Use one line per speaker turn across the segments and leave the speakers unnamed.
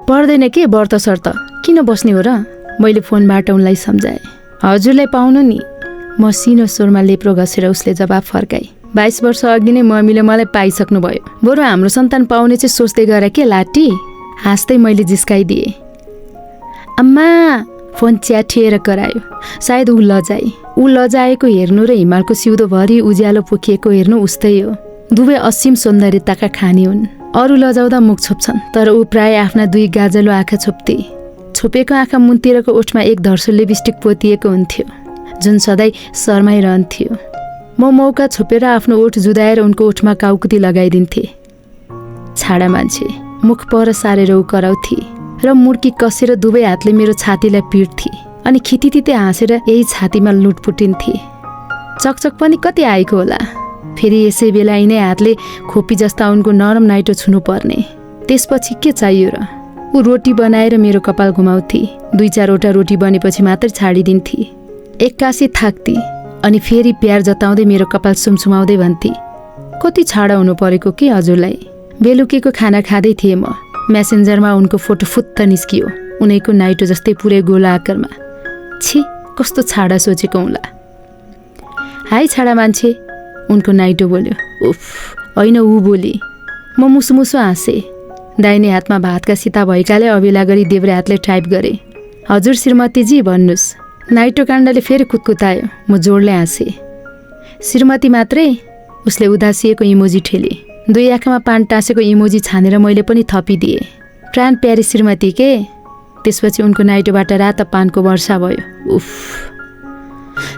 पर्दैन के व्रत शर्त, किन बस्ने हो र? मैले फोनबाट उनलाई सम्झाएँ। हजुरलाई पाउनु नि, मसिनो स्वरमा लेप्रो घसेर उसले जवाफ फर्काए। 22 वर्ष अघि नै मम्मीले मलाई पाइसक्नु भयो, बरु हाम्रो सन्तान पाउने चाहिँ सोच्दै गरे के लाटी? हाँस्दै मैले जिस्काइदिएँ। अम्मा, फोन च्याठिएर करायो। सायद ऊ लजाएको हेर्नु र हिमालको सिउँदोभरि उज्यालो पोखिएको हेर्नु उस्तै हो। दुवै असीम सौन्दर्यताका खानी हुन्। अरू लजाउँदा मुख छोप्छन्, तर ऊ प्राय आफ्ना 2 गाजलो आँखा छोप्थे। छोपेको आँखा मुन्तिरको ओठमा एक धर्सो लिपस्टिक पोतिएको हुन्थ्यो, जुन सधैँ शर्माइरहन्थ्यो। म मौका छोपेर आफ्नो ओठ जुदाएर उनको ओठमा काउकुती लगाइदिन्थे। छाडा मान्छे, मुख पर सारेर ऊ कराउँथे र मुड्की कसेर दुवै हातले मेरो छातीलाई पिट्थे अनि खितितिते हाँसेर यही छातीमा लुटपुटिन्थे। चकचक पनि कति आएको होला। फेरि यसै बेला यिनै हातले खोपी जस्ता उनको नरम नाइटो छुनु पर्ने। त्यसपछि के चाहियो र? ऊ रोटी बनाएर मेरो कपाल घुमाउँथे। 2-4वटा रोटी बनेपछि मात्र छाडिदिन्थे। एक्कासी थाक्थे अनि फेरि प्यार जताउँदै मेरो कपाल सुमसुमाउँदै भन्थे, कति छाडा हुनु परेको के हजुरलाई? बेलुकीको खाना खाँदै थिएँ म। मेसेन्जरमा उनको फोटो फुत्त निस्कियो, उनैको नाइटो जस्तै पुरै गोला आकारमा। छी, कस्तो छाडा सोचेको हुँला। हाई छाडा मान्छे, उनको नाइटो बोल्यो। उफ, होइन ऊ बोली। म मुसुमुसु हाँसेँ। दाहिने हातमा भातका सिता भएकाले अबेला गरी देब्रे हातले टाइप गरेँ। हजुर श्रीमतीजी भन्नुहोस्। नाइटो काण्डले फेरि कुतकुतायो। म जोडले हाँसेँ। श्रीमती मात्रै? उसले उदासिएको इमोजी ठेले। 2 आँखामा पान टाँसेको इमोजी छानेर मैले पनि थपिदिएँ। प्राण प्यारी श्रीमती के? त्यसपछि उनको नाइटोबाट रातो पानको वर्षा भयो। उफ,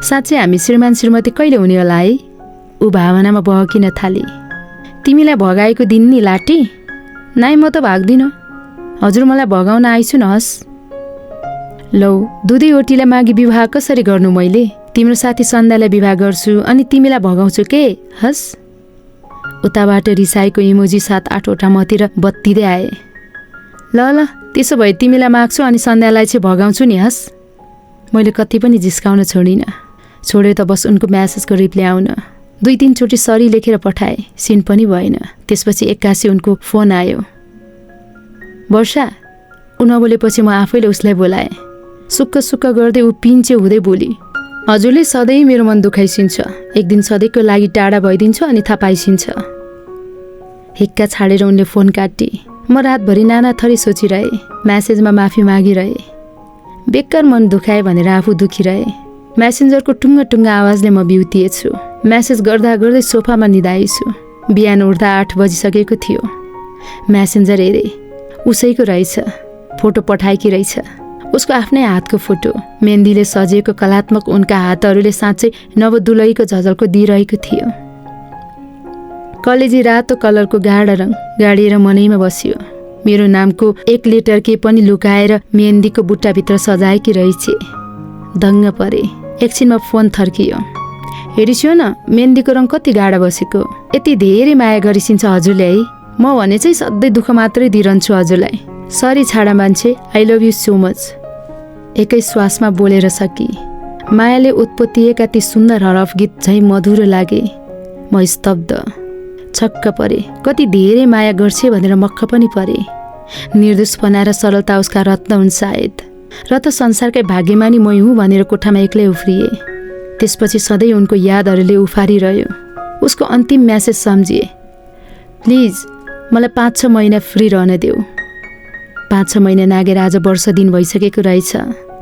साँच्चै हामी श्रीमान श्रीमती कहिले हुने होला है? ऊ भावनामा बहकिन थाली। तिमीलाई भगाएको दिन नि लाटी? नाइ, म त भाग्दिनँ। हजुर मलाई भगाउन आइछु न हस्। लौ, दुधै ओटीलाई मागी विवाह कसरी गर्नु मैले? तिम्रो साथी सन्ध्यालाई विवाह गर्छु अनि तिमीलाई भगाउँछु के? हस्। उताबाट रिसाएको इमोजी 7-8वटा मतिर बत्तिँदै आए। ल, त्यसो भए तिमीलाई माग्छु अनि सन्ध्यालाई चाहिँ भगाउँछु नि हस्। मैले कति पनि जिस्काउन छोडिनँ। छोडे त बस उनको म्यासेजको रिप्लाई आउन। 2-3 चोटि सरी लेखेर पठाएँ, सिन पनि भएन। त्यसपछि एक्कासी उनको फोन आयो। वर्षा, ऊ नबोलेपछि म आफैले उसलाई बोलाएँ। सुक्क गर्दै ऊ पिन्चे हुँदै बोली, हजुरले सधैँ मेरो मन दुखाइसिन्छ। एक दिन सधैँको लागि टाढा भइदिन्छ अनि थाहा पाइसिन्छ। हिक्का छाडेर उनले फोन काटे। म रातभरि नाना थरी सोचिरहेँ, म्यासेजमा माफी मागिरहेँ। बेकार मन दुखाए भनेर आफू दुखिरहेँ। मेसेन्जरको टुङ्ग आवाजले म बिउतिएछु। म्यासेज गर्दा सोफामा निदाएछु। बिहान उठ्दा 8 बजिसकेको थियो। मेसेन्जर हेरेँ, उसैको रहेछ। फोटो पठाएकी रहेछ, उसको आफ्नै हातको फोटो। मेहन्दीले सजिएको कलात्मक उनका हातहरूले साँच्चै नवदुलहीको झझल्को दिइरहेको थियो। कलेजी रातो कलरको गाढा रङ गाडिएर मनैमा बस्यो। मेरो नामको 1 लेटर के पनि लुकाएर मेहन्दीको बुट्टाभित्र सजाएकी रहेछ। दङ्ग परे। एकछिनमा फोन थर्कियो। हेरिस्यो न, मेहन्दीको रङ कति गाढा बसेको। यति धेरै माया गरिसिन्छ हजुरले है। म भने चाहिँ सधैँ दुःख मात्रै दिइरहन्छु हजुरलाई। सरी छाडा मान्छे, I love you so much. एकै श्वासमा बोलेर सकी। मायाले उत्पत्तिएका ती सुन्दर हरफ गीत झैँ मधुरो लागे। म स्तब्ध, छक्क परे। कति धेरै माया गर्छे भनेर मक्ख पनि परे। निर्दोषपना र सरलता उसका रत्न हुन् सायद। र त संसारकै भाग्यमानी मै हुँ भनेर कोठामा एक्लै उफ्रिए। त्यसपछि सधैँ उनको यादहरूले उफारिरह्यो। उसको अन्तिम म्यासेज सम्झिए, प्लिज मलाई 5-6 महिना फ्री रहन देऊ। 5-6 महिना नागेर आज वर्ष दिन भइसकेको रहेछ।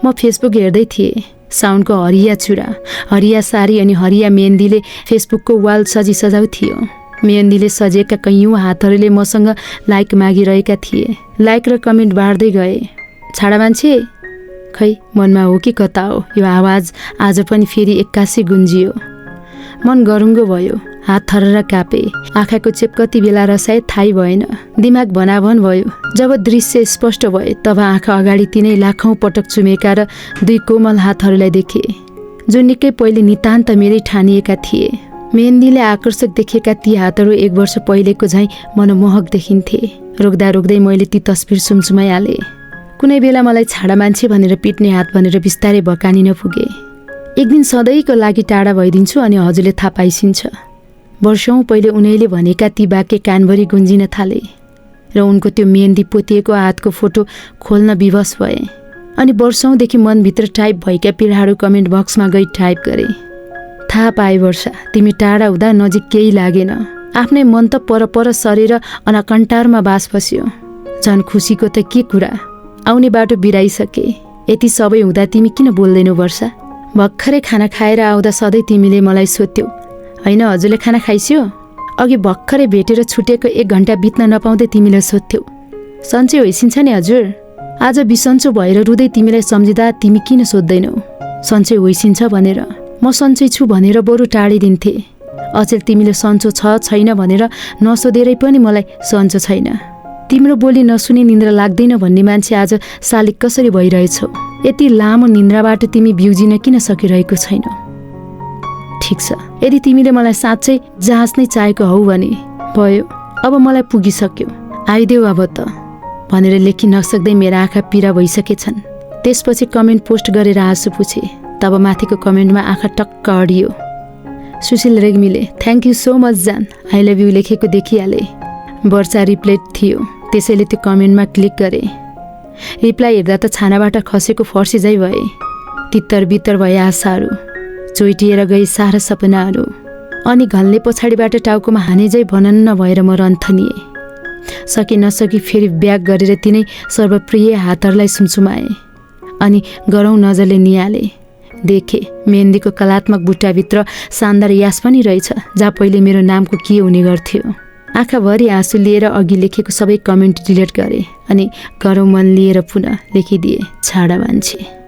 म फेसबुक हेर्दै थिएँ। साउन्डको हरिया चुरा, हरिया सारी अनि हरिया मेहन्दीले फेसबुकको वाल सजाउ थियो। मेहन्दीले सजेका कैयौँ हातहरूले मसँग लाइक मागिरहेका थिए। लाइक र कमेन्ट बाँड्दै गए। छाडा मान्छे, खै मनमा हो कि कता हो, यो आवाज आज पनि फेरि एक्कासी गुन्जियो। मन गरुङ्गो भयो। हात थरर कापे। आँखाको चेप कति बेला रसाए थाहै भएन। दिमाग भनाभन भयो। जब दृश्य स्पष्ट भए तब आँखा अगाडि तिनै लाखौँ पटक चुमेका र 2 कोमल हातहरूलाई देखे, जो निकै पहिले नितान्त मेरै ठानिएका थिए। मेहन्दीले आकर्षक देखेका ती हातहरू 1 वर्ष पहिलेको झैँ मनमोहक देखिन्थे। रोक्दा मैले ती तस्बिर सुमसुमाइहालेँ। कुनै बेला मलाई छाडा मान्छे भनेर पिट्ने हात भनेर बिस्तारै भकानिन पुगे। एक दिन सधैँको लागि टाढा भइदिन्छु अनि हजुरले थाहा पाइसिन्छ। वर्षौँ पहिले उनैले भनेका ती वाक्य कानभरि गुन्जिन थाले। र उनको त्यो मेहन्दी पोतिएको हातको फोटो खोल्न विवश भए। अनि वर्षौँदेखि मनभित्र टाइप भएका पीडाहरू कमेन्ट बक्समा गई टाइप गरे। थाहा पाए वर्षा, तिमी टाढा हुँदा नजिक केही लागेन। आफ्नै मन त पर सरेर अनाकन्टारमा बास बस्यो। झन् खुसीको त के कुरा, आउने बाटो बिराइसके। यति सबै हुँदा तिमी किन बोल्दैनौ वर्षा? भर्खरै खाना खाएर आउँदा सधैँ तिमीले मलाई सोध्थ्यौ, होइन हजुरले खाना खाइस्यो? अघि भर्खरै भेटेर छुटेको 1 घन्टा बित्न नपाउँदै तिमीले सोध्थ्यौ, सन्चै होइसिन्छ नि हजुर? आज बिसन्चो भएर रुँदै तिमीलाई सम्झिँदा तिमी किन सोध्दैनौ सन्चै होइसिन्छ भनेर? म सन्चै छु भनेर बरु टाढिदिन्थे। अचेल तिमीले सन्चो छ छैन भनेर नसोधेरै पनि मलाई सन्चो छैन। तिम्रो बोली नसुनी निन्द्रा लाग्दैन भन्ने मान्छे आज शालिक कसरी भइरहेछौ? यति लामो निन्द्राबाट तिमी बिउजिन किन सकिरहेको छैनौ? ठिक छ, यदि तिमीले मलाई साँच्चै जहाज नै चाहेको हौ भने भयो, अब मलाई पुगिसक्यो, आइदेऊ अब त भनेर लेखि नसक्दै मेरा आँखा पीडा भइसकेछन्। त्यसपछि कमेन्ट पोस्ट गरेर आँसु पुछे। तब माथिको कमेन्टमा आँखा टक्क अडियो। सुशील रेग्मीले थ्याङ्क यू सो मच जान, आई लभ यू लेखेको देखिहाले। वर्षा रिप्लाई थियो, त्यसैले त्यो कमेन्टमा क्लिक गरे। रिप्लाई हेर्दा त छानाबाट खसेको फर्सी झै भए। तित्तर बित्तर भए आशाहरू, चोइटिएर गई सारा सपनाहरू। अनि घल्ने पछाडिबाट टाउकोमा हाने झै भनन्न भएर म रन्थनिए। सकी नसकी फेरि ब्याग गरेर तिनै सर्वप्रिय हातहरूलाई सुमसुमाए अनि गरौँ नजरले निहाले। देखे मेहन्दीको कलात्मक बुट्टाभित्र शानदार यास पनि रहेछ, जहाँ पहिले मेरो नामको के हुने गर्थ्यो। आँखाभरि आँसु लिएर अघि लेखेको सबै कमेन्ट डिलिट गरे अनि गरौँ मन लिएर पुनः लेखिदिए, छाडा मान्छे।